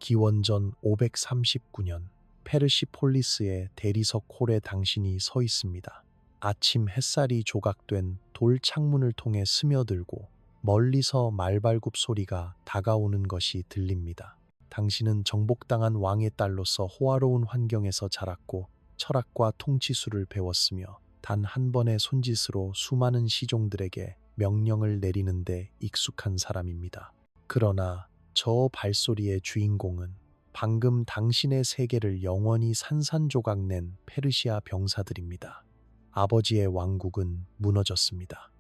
기원전 539년 페르시폴리스의 대리석 홀에 당신이 서 있습니다. 아침 햇살이 조각된 돌 창문을 통해 스며들고 멀리서 말발굽 소리가 다가오는 것이 들립니다. 당신은 정복당한 왕의 딸로서 호화로운 환경에서 자랐고 철학과 통치술을 배웠으며 단 한 번의 손짓으로 수많은 시종들에게 명령을 내리는데 익숙한 사람입니다. 그러나 저 발소리의 주인공은 방금 당신의 세계를 영원히 산산조각낸 페르시아 병사들입니다. 아버지의 왕국은 무너졌습니다.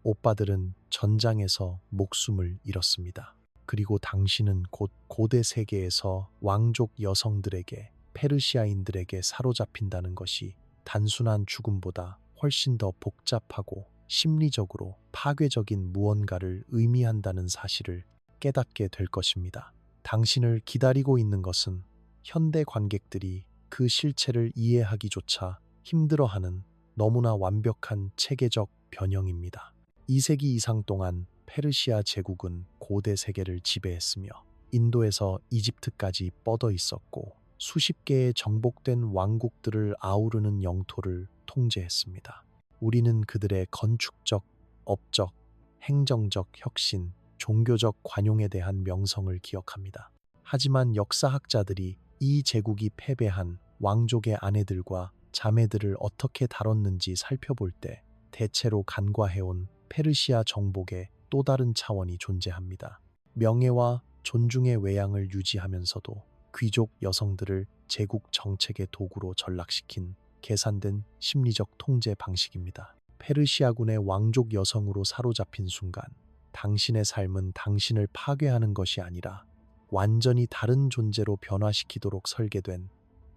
오빠들은 전장에서 목숨을 잃었습니다. 그리고 당신은 곧 고대 세계에서 왕족 여성들에게, 페르시아인들에게 사로잡힌다는 것이 단순한 죽음보다 훨씬 더 복잡하고 심리적으로 파괴적인 무언가를 의미한다는 사실을 깨닫게 될 것입니다. 당신을 기다리고 있는 것은 현대 관객들이 그 실체를 이해하기조차 힘들어하는 너무나 완벽한 체계적 변형입니다. 2세기 이상 동안 페르시아 제국은 고대 세계를 지배했으며 인도에서 이집트까지 뻗어 있었고 수십 개의 정복된 왕국들을 아우르는 영토를 통제했습니다. 우리는 그들의 건축적, 업적, 행정적 혁신, 종교적 관용에 대한 명성을 기억합니다. 하지만 역사학자들이 이 제국이 패배한 왕족의 아내들과 자매들을 어떻게 다뤘는지 살펴볼 때 대체로 간과해온 페르시아 정복의 또 다른 차원이 존재합니다. 명예와 존중의 외양을 유지하면서도 귀족 여성들을 제국 정책의 도구로 전락시킨 계산된 심리적 통제 방식입니다. 페르시아군의 왕족 여성으로 사로잡힌 순간 당신의 삶은 당신을 파괴하는 것이 아니라 완전히 다른 존재로 변화시키도록 설계된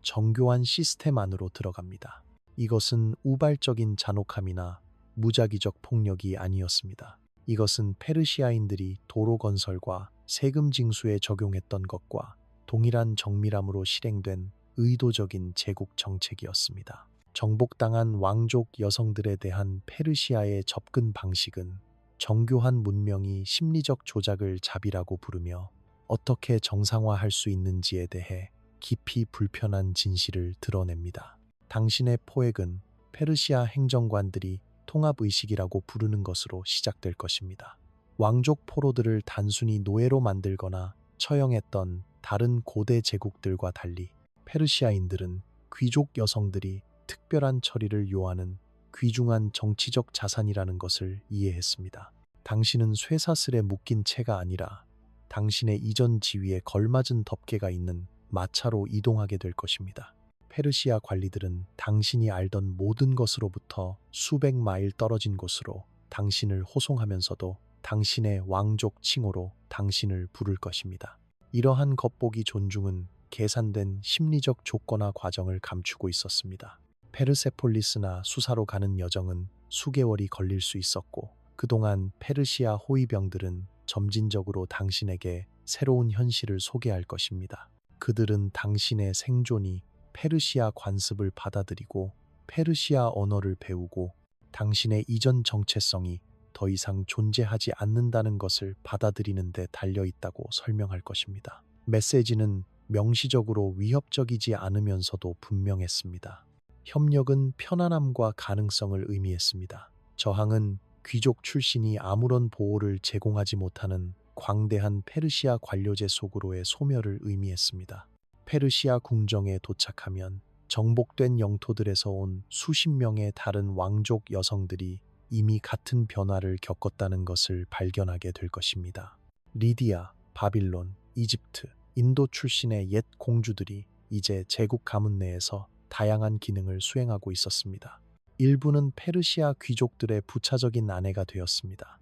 정교한 시스템 안으로 들어갑니다. 이것은 우발적인 잔혹함이나 무작위적 폭력이 아니었습니다. 이것은 페르시아인들이 도로 건설과 세금 징수에 적용했던 것과 동일한 정밀함으로 실행된 의도적인 제국 정책이었습니다. 정복당한 왕족 여성들에 대한 페르시아의 접근 방식은 정교한 문명이 심리적 조작을 자비라고 부르며 어떻게 정상화할 수 있는지에 대해 깊이 불편한 진실을 드러냅니다. 당신의 포획은 페르시아 행정관들이 통합의식이라고 부르는 것으로 시작될 것입니다. 왕족 포로들을 단순히 노예로 만들거나 처형했던 다른 고대 제국들과 달리 페르시아인들은 귀족 여성들이 특별한 처리를 요하는 귀중한 정치적 자산이라는 것을 이해했습니다. 당신은 쇠사슬에 묶인 채가 아니라 당신의 이전 지위에 걸맞은 덮개가 있는 마차로 이동하게 될 것입니다. 페르시아 관리들은 당신이 알던 모든 것으로부터 수백 마일 떨어진 곳으로 당신을 호송하면서도 당신의 왕족 칭호로 당신을 부를 것입니다. 이러한 겉보기 존중은 계산된 심리적 조건화 과정을 감추고 있었습니다. 페르세폴리스나 수사로 가는 여정은 수개월이 걸릴 수 있었고 그동안 페르시아 호위병들은 점진적으로 당신에게 새로운 현실을 소개할 것입니다. 그들은 당신의 생존이 페르시아 관습을 받아들이고 페르시아 언어를 배우고 당신의 이전 정체성이 더 이상 존재하지 않는다는 것을 받아들이는 데 달려있다고 설명할 것입니다. 메시지는 명시적으로 위협적이지 않으면서도 분명했습니다. 협력은 편안함과 가능성을 의미했습니다. 저항은 귀족 출신이 아무런 보호를 제공하지 못하는 광대한 페르시아 관료제 속으로의 소멸을 의미했습니다. 페르시아 궁정에 도착하면 정복된 영토들에서 온 수십 명의 다른 왕족 여성들이 이미 같은 변화를 겪었다는 것을 발견하게 될 것입니다. 리디아, 바빌론, 이집트, 인도 출신의 옛 공주들이 이제 제국 가문 내에서 다양한 기능을 수행하고 있었습니다. 일부는 페르시아 귀족들의 부차적인 아내가 되었습니다.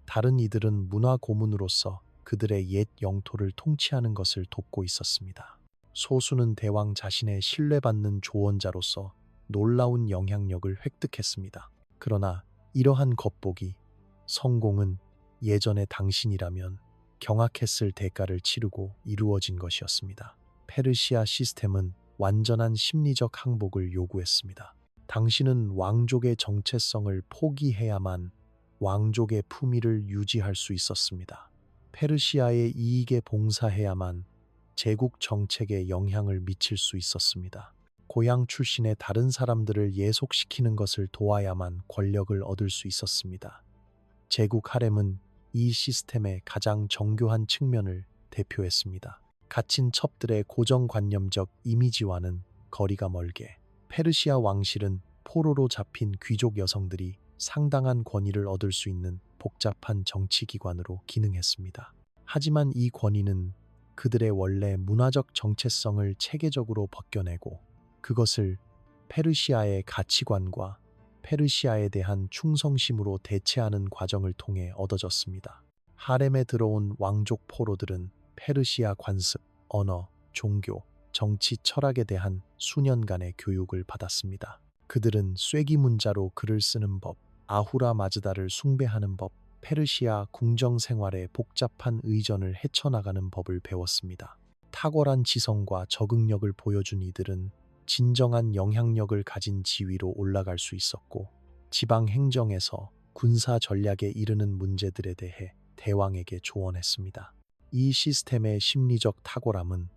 다른 이들은 문화 고문으로서 그들의 옛 영토를 통치하는 것을 돕고 있었습니다. 소수는 대왕 자신의 신뢰받는 조언자로서 놀라운 영향력을 획득했습니다. 그러나 이러한 겉보기, 성공은 예전의 당신이라면 경악했을 대가를 치르고 이루어진 것이었습니다. 페르시아 시스템은 완전한 심리적 항복을 요구했습니다. 당신은 왕족의 정체성을 포기해야만 왕족의 품위를 유지할 수 있었습니다. 페르시아의 이익에 봉사해야만 제국 정책에 영향을 미칠 수 있었습니다. 고향 출신의 다른 사람들을 예속시키는 것을 도와야만 권력을 얻을 수 있었습니다. 제국 하렘은 이 시스템의 가장 정교한 측면을 대표했습니다. 갇힌 첩들의 고정관념적 이미지와는 거리가 멀게 페르시아 왕실은 포로로 잡힌 귀족 여성들이 상당한 권위를 얻을 수 있는 복잡한 정치기관으로 기능했습니다. 하지만 이 권위는 그들의 원래 문화적 정체성을 체계적으로 벗겨내고 그것을 페르시아의 가치관과 페르시아에 대한 충성심으로 대체하는 과정을 통해 얻어졌습니다. 하렘에 들어온 왕족 포로들은 페르시아 관습, 언어, 종교, 정치 철학에 대한 수년간의 교육을 받았습니다. 그들은 쐐기문자로 글을 쓰는 법, 아후라 마즈다를 숭배하는 법, 페르시아 궁정 생활의 복잡한 의전을 헤쳐나가는 법을 배웠습니다. 탁월한 지성과 적응력을 보여준 이들은 진정한 영향력을 가진 지위로 올라갈 수 있었고, 지방 행정에서 군사 전략에 이르는 문제들에 대해 대왕에게 조언했습니다. 이 시스템의 심리적 탁월함은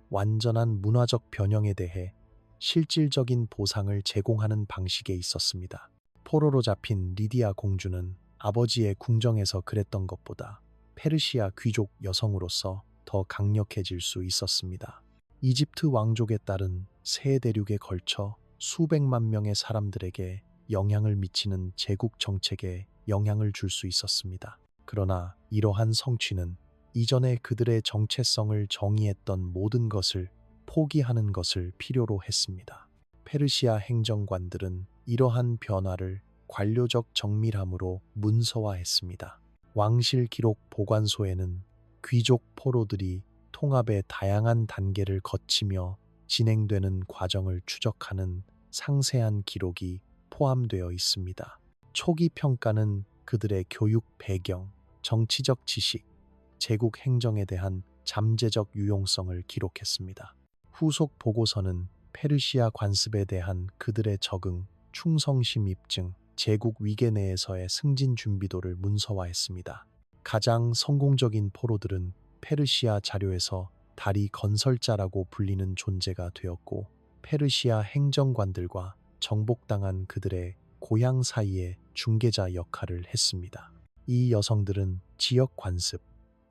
완전한 문화적 변형에 대해 실질적인 보상을 제공하는 방식에 있었습니다. 포로로 잡힌 리디아 공주는 아버지의 궁정에서 그랬던 것보다 페르시아 귀족 여성으로서 더 강력해질 수 있었습니다. 이집트 왕족의 딸은 세 대륙에 걸쳐 수백만 명의 사람들에게 영향을 미치는 제국 정책에 영향을 줄 수 있었습니다. 그러나 이러한 성취는 이전에 그들의 정체성을 정의했던 모든 것을 포기하는 것을 필요로 했습니다. 페르시아 행정관들은 이러한 변화를 관료적 정밀함으로 문서화했습니다. 왕실 기록 보관소에는 귀족 포로들이 통합의 다양한 단계를 거치며 진행되는 과정을 추적하는 상세한 기록이 포함되어 있습니다. 초기 평가는 그들의 교육 배경, 정치적 지식, 제국 행정에 대한 잠재적 유용성을 기록했습니다. 후속 보고서는 페르시아 관습에 대한 그들의 적응, 충성심 입증, 제국 위계 내에서의 승진 준비도를 문서화했습니다. 가장 성공적인 포로들은 페르시아 자료에서 다리 건설자라고 불리는 존재가 되었고, 페르시아 행정관들과 정복당한 그들의 고향 사이의 중개자 역할을 했습니다. 이 여성들은 지역 관습,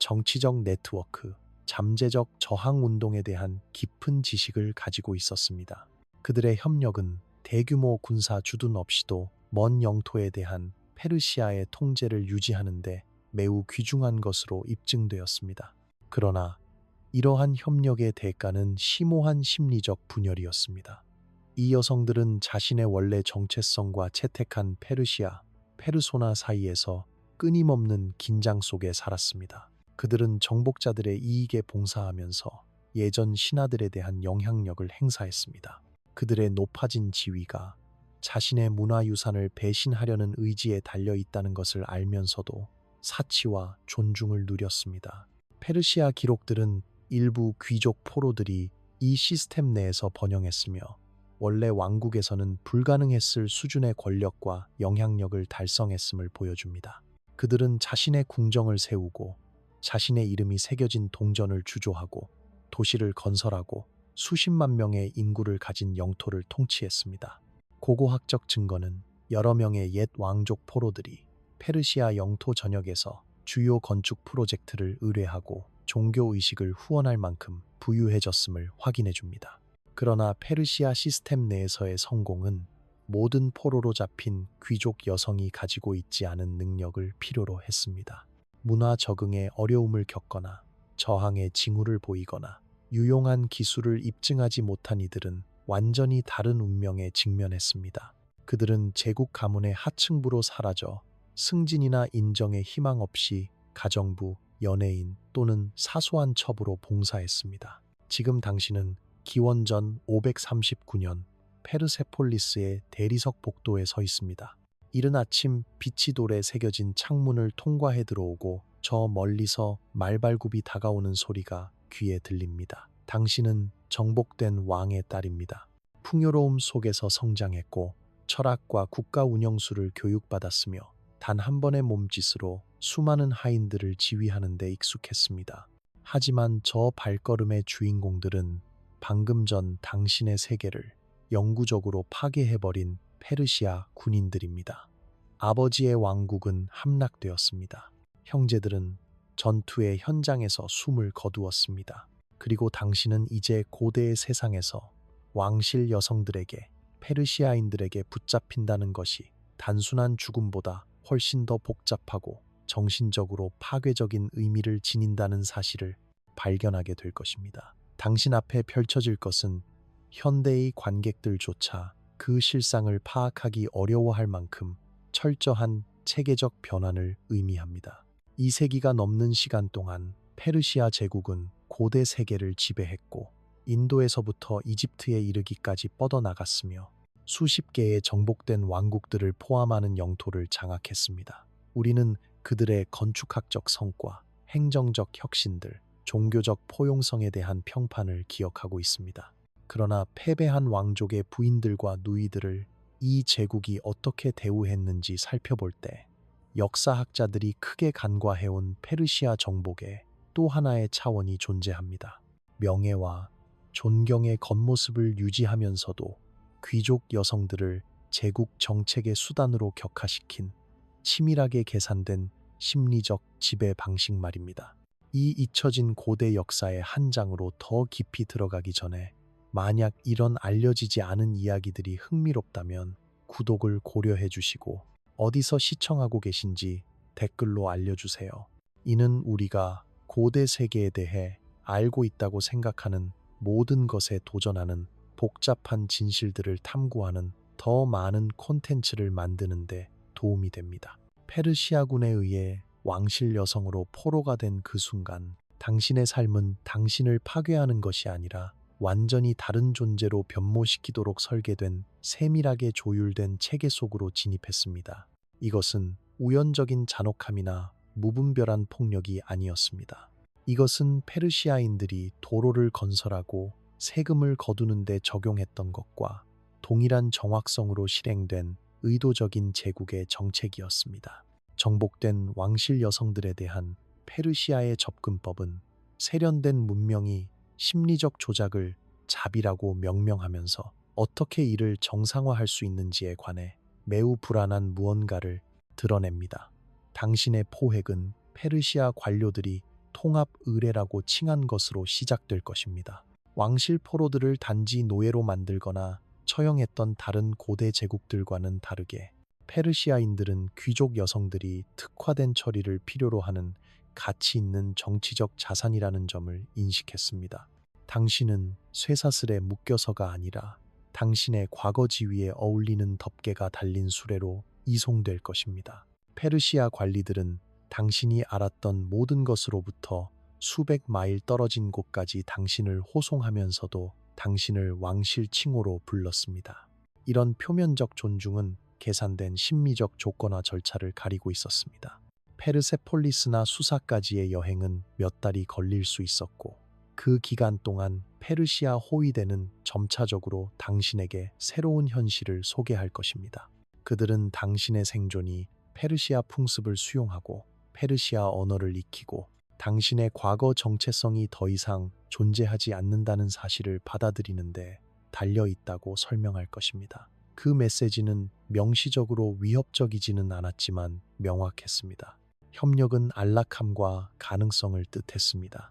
정치적 네트워크, 잠재적 저항 운동에 대한 깊은 지식을 가지고 있었습니다. 그들의 협력은 대규모 군사 주둔 없이도 먼 영토에 대한 페르시아의 통제를 유지하는 데 매우 귀중한 것으로 입증되었습니다. 그러나 이러한 협력의 대가는 심오한 심리적 분열이었습니다. 이 여성들은 자신의 원래 정체성과 채택한 페르시아, 페르소나 사이에서 끊임없는 긴장 속에 살았습니다. 그들은 정복자들의 이익에 봉사하면서 예전 신하들에 대한 영향력을 행사했습니다. 그들의 높아진 지위가 자신의 문화유산을 배신하려는 의지에 달려 있다는 것을 알면서도 사치와 존중을 누렸습니다. 페르시아 기록들은 일부 귀족 포로들이 이 시스템 내에서 번영했으며 원래 왕국에서는 불가능했을 수준의 권력과 영향력을 달성했음을 보여줍니다. 그들은 자신의 궁정을 세우고 자신의 이름이 새겨진 동전을 주조하고 도시를 건설하고 수십만 명의 인구를 가진 영토를 통치했습니다. 고고학적 증거는 여러 명의 옛 왕족 포로들이 페르시아 영토 전역에서 주요 건축 프로젝트를 의뢰하고 종교의식을 후원할 만큼 부유해졌음을 확인해 줍니다. 그러나 페르시아 시스템 내에서의 성공은 모든 포로로 잡힌 귀족 여성이 가지고 있지 않은 능력을 필요로 했습니다. 문화 적응에 어려움을 겪거나 저항의 징후를 보이거나 유용한 기술을 입증하지 못한 이들은 완전히 다른 운명에 직면했습니다. 그들은 제국 가문의 하층부로 사라져 승진이나 인정의 희망 없이 가정부, 연예인 또는 사소한 첩으로 봉사했습니다. 지금 당신은 기원전 539년 페르세폴리스의 대리석 복도에 서 있습니다. 이른 아침 빛이 돌에 새겨진 창문을 통과해 들어오고 저 멀리서 말발굽이 다가오는 소리가 귀에 들립니다. 당신은 정복된 왕의 딸입니다. 풍요로움 속에서 성장했고 철학과 국가 운영술을 교육받았으며 단 한 번의 몸짓으로 수많은 하인들을 지휘하는 데 익숙했습니다. 하지만 저 발걸음의 주인공들은 방금 전 당신의 세계를 영구적으로 파괴해버린 페르시아 군인들입니다. 아버지의 왕국은 함락되었습니다. 형제들은 전투의 현장에서 숨을 거두었습니다. 그리고 당신은 이제 고대의 세상에서 왕실 여성들에게, 페르시아인들에게 붙잡힌다는 것이 단순한 죽음보다 훨씬 더 복잡하고 정신적으로 파괴적인 의미를 지닌다는 사실을 발견하게 될 것입니다. 당신 앞에 펼쳐질 것은 현대의 관객들조차 그 실상을 파악하기 어려워할 만큼 철저한 체계적 변환을 의미합니다. 2세기가 넘는 시간 동안 페르시아 제국은 고대 세계를 지배했고 인도에서부터 이집트에 이르기까지 뻗어나갔으며 수십 개의 정복된 왕국들을 포함하는 영토를 장악했습니다. 우리는 그들의 건축학적 성과, 행정적 혁신들, 종교적 포용성에 대한 평판을 기억하고 있습니다. 그러나 패배한 왕족의 부인들과 누이들을 이 제국이 어떻게 대우했는지 살펴볼 때 역사학자들이 크게 간과해온 페르시아 정복의 또 하나의 차원이 존재합니다. 명예와 존경의 겉모습을 유지하면서도 귀족 여성들을 제국 정책의 수단으로 격화시킨 치밀하게 계산된 심리적 지배 방식 말입니다. 이 잊혀진 고대 역사의 한 장으로 더 깊이 들어가기 전에 만약 이런 알려지지 않은 이야기들이 흥미롭다면 구독을 고려해 주시고 어디서 시청하고 계신지 댓글로 알려주세요. 이는 우리가 고대 세계에 대해 알고 있다고 생각하는 모든 것에 도전하는 복잡한 진실들을 탐구하는 더 많은 콘텐츠를 만드는데 도움이 됩니다. 페르시아군에 의해 왕실 여성으로 포로가 된 그 순간 당신의 삶은 당신을 파괴하는 것이 아니라 완전히 다른 존재로 변모시키도록 설계된 세밀하게 조율된 체계 속으로 진입했습니다. 이것은 우연적인 잔혹함이나 무분별한 폭력이 아니었습니다. 이것은 페르시아인들이 도로를 건설하고 세금을 거두는 데 적용했던 것과 동일한 정확성으로 실행된 의도적인 제국의 정책이었습니다. 정복된 왕실 여성들에 대한 페르시아의 접근법은 세련된 문명이 심리적 조작을 자비라고 명명하면서 어떻게 이를 정상화할 수 있는지에 관해 매우 불안한 무언가를 드러냅니다. 당신의 포획은 페르시아 관료들이 통합 의례라고 칭한 것으로 시작될 것입니다. 왕실 포로들을 단지 노예로 만들거나 처형했던 다른 고대 제국들과는 다르게 페르시아인들은 귀족 여성들이 특화된 처리를 필요로 하는 가치 있는 정치적 자산이라는 점을 인식했습니다. 당신은 쇠사슬에 묶여서가 아니라 당신의 과거 지위에 어울리는 덮개가 달린 수레로 이송될 것입니다. 페르시아 관리들은 당신이 알았던 모든 것으로부터 수백 마일 떨어진 곳까지 당신을 호송하면서도 당신을 왕실 칭호로 불렀습니다. 이런 표면적 존중은 계산된 심리적 조건화 절차를 가리고 있었습니다. 페르세폴리스나 수사까지의 여행은 몇 달이 걸릴 수 있었고 그 기간 동안 페르시아 호위대는 점차적으로 당신에게 새로운 현실을 소개할 것입니다. 그들은 당신의 생존이 페르시아 풍습을 수용하고 페르시아 언어를 익히고 당신의 과거 정체성이 더 이상 존재하지 않는다는 사실을 받아들이는데 달려있다고 설명할 것입니다. 그 메시지는 명시적으로 위협적이지는 않았지만 명확했습니다. 협력은 안락함과 가능성을 뜻했습니다.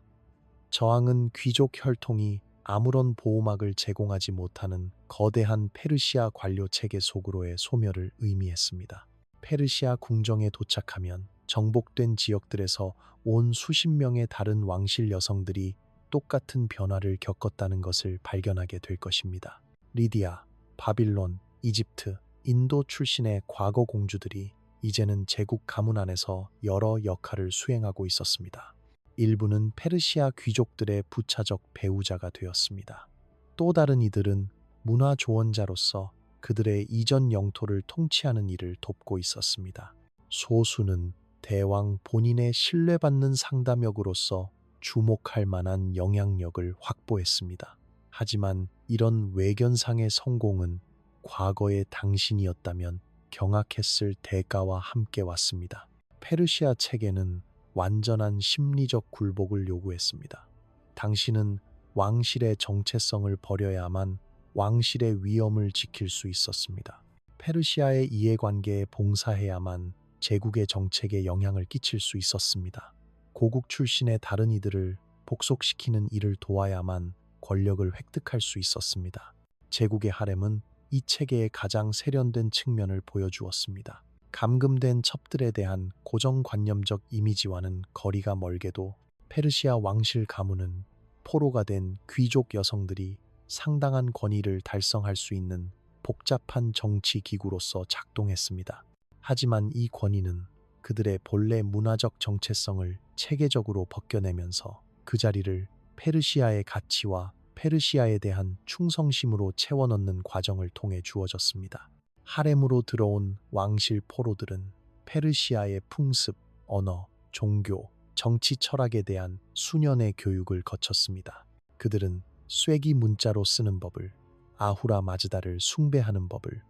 저항은 귀족 혈통이 아무런 보호막을 제공하지 못하는 거대한 페르시아 관료 체계 속으로의 소멸을 의미했습니다. 페르시아 궁정에 도착하면 정복된 지역들에서 온 수십 명의 다른 왕실 여성들이 똑같은 변화를 겪었다는 것을 발견하게 될 것입니다. 리디아, 바빌론, 이집트, 인도 출신의 과거 공주들이 이제는 제국 가문 안에서 여러 역할을 수행하고 있었습니다. 일부는 페르시아 귀족들의 부차적 배우자가 되었습니다. 또 다른 이들은 문화 조언자로서 그들의 이전 영토를 통치하는 일을 돕고 있었습니다. 소수는 대왕 본인의 신뢰받는 상담역으로서 주목할 만한 영향력을 확보했습니다. 하지만 이런 외견상의 성공은 과거의 당신이었다면 경악했을 대가와 함께 왔습니다. 페르시아 체계는 완전한 심리적 굴복을 요구했습니다. 당신은 왕실의 정체성을 버려야만 왕실의 위엄을 지킬 수 있었습니다. 페르시아의 이해관계에 봉사해야만 제국의 정책에 영향을 끼칠 수 있었습니다. 고국 출신의 다른 이들을 복속시키는 일을 도와야만 권력을 획득할 수 있었습니다. 제국의 하렘은 이 체계의 가장 세련된 측면을 보여주었습니다. 감금된 첩들에 대한 고정관념적 이미지와는 거리가 멀게도 페르시아 왕실 가문은 포로가 된 귀족 여성들이 상당한 권위를 달성할 수 있는 복잡한 정치 기구로서 작동했습니다. 하지만 이 권위는 그들의 본래 문화적 정체성을 체계적으로 벗겨내면서 그 자리를 페르시아의 가치와 페르시아에 대한 충성심으로 채워넣는 과정을 통해 주어졌습니다. 하렘으로 들어온 왕실 포로들은 페르시아의 풍습, 언어, 종교, 정치 철학에 대한 수년의 교육을 거쳤습니다. 그들은 쐐기 문자로 쓰는 법을, 아후라 마즈다를 숭배하는 법을,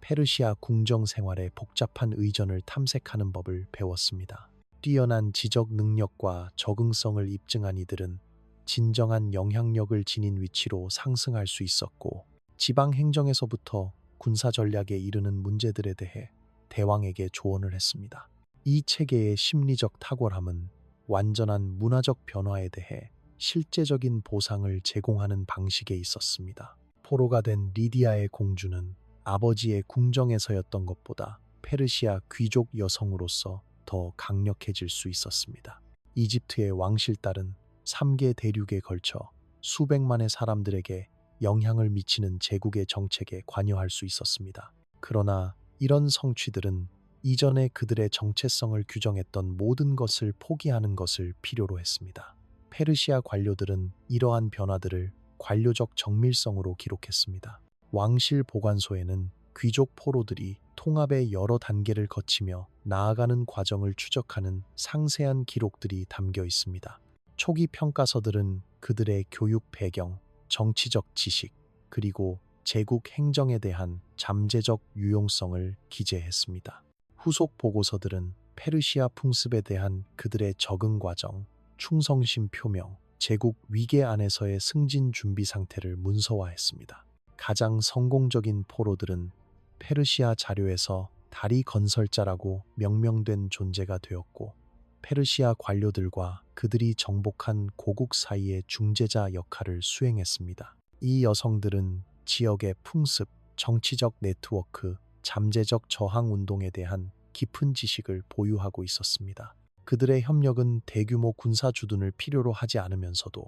페르시아 궁정 생활의 복잡한 의전을 탐색하는 법을 배웠습니다. 뛰어난 지적 능력과 적응성을 입증한 이들은 진정한 영향력을 지닌 위치로 상승할 수 있었고, 지방 행정에서부터 군사 전략에 이르는 문제들에 대해 대왕에게 조언을 했습니다. 이 체계의 심리적 탁월함은 완전한 문화적 변화에 대해 실제적인 보상을 제공하는 방식에 있었습니다. 포로가 된 리디아의 공주는 아버지의 궁정에서였던 것보다 페르시아 귀족 여성으로서 더 강력해질 수 있었습니다. 이집트의 왕실딸은 3개 대륙에 걸쳐 수백만의 사람들에게 영향을 미치는 제국의 정책에 관여할 수 있었습니다. 그러나 이런 성취들은 이전에 그들의 정체성을 규정했던 모든 것을 포기하는 것을 필요로 했습니다. 페르시아 관료들은 이러한 변화들을 관료적 정밀성으로 기록했습니다. 왕실 보관소에는 귀족 포로들이 통합의 여러 단계를 거치며 나아가는 과정을 추적하는 상세한 기록들이 담겨 있습니다. 초기 평가서들은 그들의 교육 배경, 정치적 지식, 그리고 제국 행정에 대한 잠재적 유용성을 기재했습니다. 후속 보고서들은 페르시아 풍습에 대한 그들의 적응 과정, 충성심 표명, 제국 위계 안에서의 승진 준비 상태를 문서화했습니다. 가장 성공적인 포로들은 페르시아 자료에서 다리 건설자라고 명명된 존재가 되었고, 페르시아 관료들과 그들이 정복한 고국 사이의 중재자 역할을 수행했습니다. 이 여성들은 지역의 풍습, 정치적 네트워크, 잠재적 저항 운동에 대한 깊은 지식을 보유하고 있었습니다. 그들의 협력은 대규모 군사 주둔을 필요로 하지 않으면서도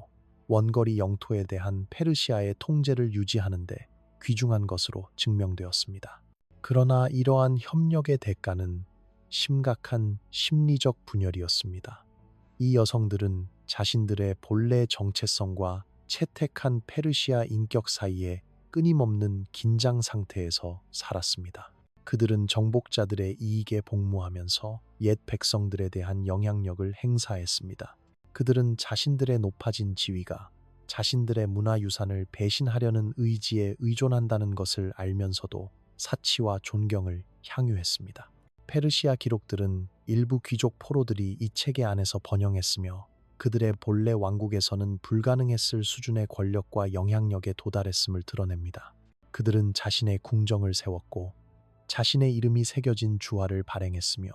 원거리 영토에 대한 페르시아의 통제를 유지하는 데 귀중한 것으로 증명되었습니다. 그러나 이러한 협력의 대가는 심각한 심리적 분열이었습니다. 이 여성들은 자신들의 본래 정체성과 채택한 페르시아 인격 사이에 끊임없는 긴장 상태에서 살았습니다. 그들은 정복자들의 이익에 복무하면서 옛 백성들에 대한 영향력을 행사했습니다. 그들은 자신들의 높아진 지위가 자신들의 문화유산을 배신하려는 의지에 의존한다는 것을 알면서도 사치와 존경을 향유했습니다. 페르시아 기록들은 일부 귀족 포로들이 이 체계 안에서 번영했으며 그들의 본래 왕국에서는 불가능했을 수준의 권력과 영향력에 도달했음을 드러냅니다. 그들은 자신의 궁정을 세웠고 자신의 이름이 새겨진 주화를 발행했으며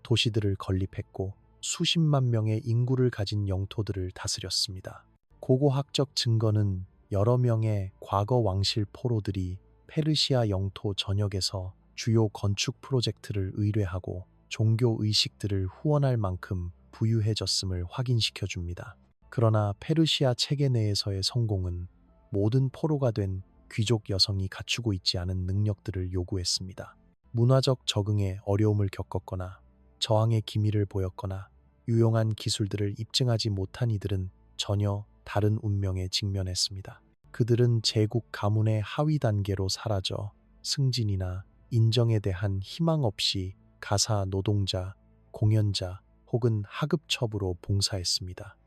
도시들을 건립했고 수십만 명의 인구를 가진 영토들을 다스렸습니다. 고고학적 증거는 여러 명의 과거 왕실 포로들이 페르시아 영토 전역에서 주요 건축 프로젝트를 의뢰하고 종교 의식들을 후원할 만큼 부유해졌음을 확인시켜 줍니다. 그러나 페르시아 체계 내에서의 성공은 모든 포로가 된 귀족 여성이 갖추고 있지 않은 능력들을 요구했습니다. 문화적 적응에 어려움을 겪었거나 저항의 기미를 보였거나 유용한 기술들을 입증하지 못한 이들은 전혀 다른 운명에 직면했습니다. 그들은 제국 가문의 하위 단계로 사라져 승진이나 인정에 대한 희망 없이 가사 노동자, 공연자 혹은 하급첩으로 봉사했습니다.